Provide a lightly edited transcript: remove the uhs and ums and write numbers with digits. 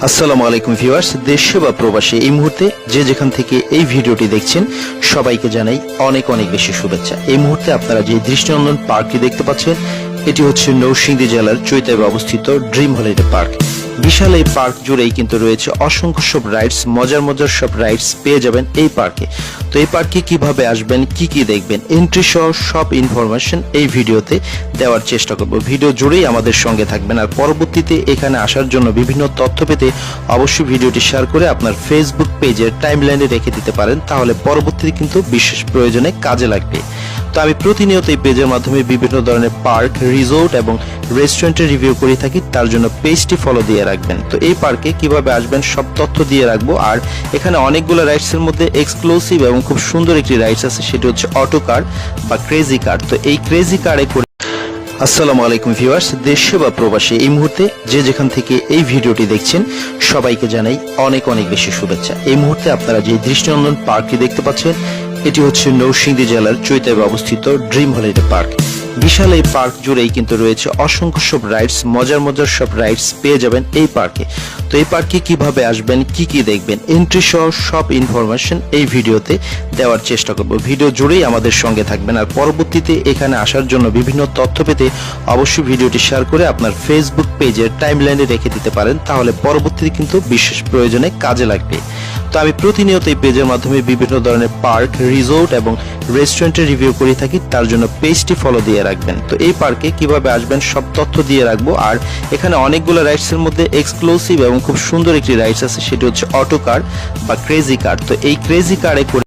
আসসালামু আলাইকুম ভিউয়ার্স, দেশে বা প্রবাসে এই মুহূর্তে যে যেখান থেকে এই ভিডিওটি দেখছেন সবাইকে জানাই অনেক অনেক বেশি শুভেচ্ছা। এই মুহূর্তে আপনারা যে দৃষ্টিনন্দন পার্কটি দেখতে পাচ্ছেন এটি হচ্ছে নরসিংদী জেলার চৈতাবে অবস্থিত ড্রিম হলিডে পার্ক। বিশাল এই পার্ক জুড়েই কিন্তু রয়েছে অসংখ্য সব রাইডস, মজার মজার সব রাইডস পেয়ে যাবেন এই পার্কে। তো এই পার্কে কিভাবে আসবেন, কি কি দেখবেন, এন্ট্রি সহ সব ইনফরমেশন এই ভিডিওতে দেওয়ার চেষ্টা করব। ভিডিও জুড়েই আমাদের সঙ্গে থাকবেন। আর পরবর্তীতে এখানে আসার জন্য বিভিন্ন তথ্য পেতে অবশ্যই ভিডিওটি শেয়ার করে আপনার ফেসবুক পেজের টাইমলাইনে রেখে দিতে পারেন, তাহলে পরবর্তীতে কিন্তু বিশেষ প্রয়োজনে কাজে লাগবে। তো আমি প্রতিনিয়ত এই পেজের মাধ্যমে বিভিন্ন ধরনের পার্ক, রিসোর্ট এবং রেস্টুরেন্টের রিভিউ করে থাকি, তার জন্য পেজটি ফলো দিয়ে রাখবেন। তো এই পার্কে কিভাবে আসবেন সব তথ্য দিয়ে রাখবো। আর এখানে অনেকগুলো রাইডসের মধ্যে এক্সক্লুসিভ এবং খুব সুন্দর একটি রাইডস আছে, সেটি হচ্ছে অটো কার বা ক্রেজি কার। তো এই ক্রেজি কারে করে আসসালামু আলাইকুম ভিউয়ার্স, দেশে বা প্রবাসে এই মুহূর্তে যে যেখান থেকে এই ভিডিওটি দেখছেন সবাইকে জানাই অনেক অনেক বেশি শুভেচ্ছা। এই মুহূর্তে আপনারা যে দৃষ্টিনন্দন পার্কটি দেখতে পাচ্ছেন এটি হচ্ছে নরসিংদী জেলার চৈতাবে অবস্থিত ড্রিম হলিডে পার্ক। বিশাল এই পার্ক জুড়েই কিন্তু রয়েছে অসংখ্য সব রাইডস, মজার মজার সব রাইডস পেয়ে যাবেন এই পার্কে। তো এই পার্কে কিভাবে আসবেন, কি কি দেখবেন, এন্ট্রি সহ সব ইনফরমেশন এই ভিডিওতে দেওয়ার চেষ্টা করব। ভিডিও জুড়েই আমাদের সঙ্গে থাকবেন। আর পরবর্তীতে এখানে আসার জন্য বিভিন্ন তথ্য পেতে অবশ্যই ভিডিওটি শেয়ার করে আপনার ফেসবুক পেজের টাইমলাইনে রেখে দিতে পারেন, তাহলে পরবর্তীতে কিন্তু বিশেষ প্রয়োজনে কাজে লাগবে। তো আমি প্রতিনিয়ত এই পেজের মাধ্যমে বিভিন্ন ধরনের পার্ক, রিসোর্ট এবং রেস্টুরেন্টের রিভিউ করে থাকি, তার জন্য পেজটি ফলো দিয়ে রাখবেন। তো এই পার্কে কিভাবে আসবেন সব তথ্য দিয়ে রাখবো। আর এখানে অনেকগুলো রাইডসের মধ্যে এক্সক্লুসিভ এবং খুব সুন্দর একটি রাইডস আছে, সেটি হচ্ছে অটো কার বা ক্রেজি কার। তো এই ক্রেজি কারে করে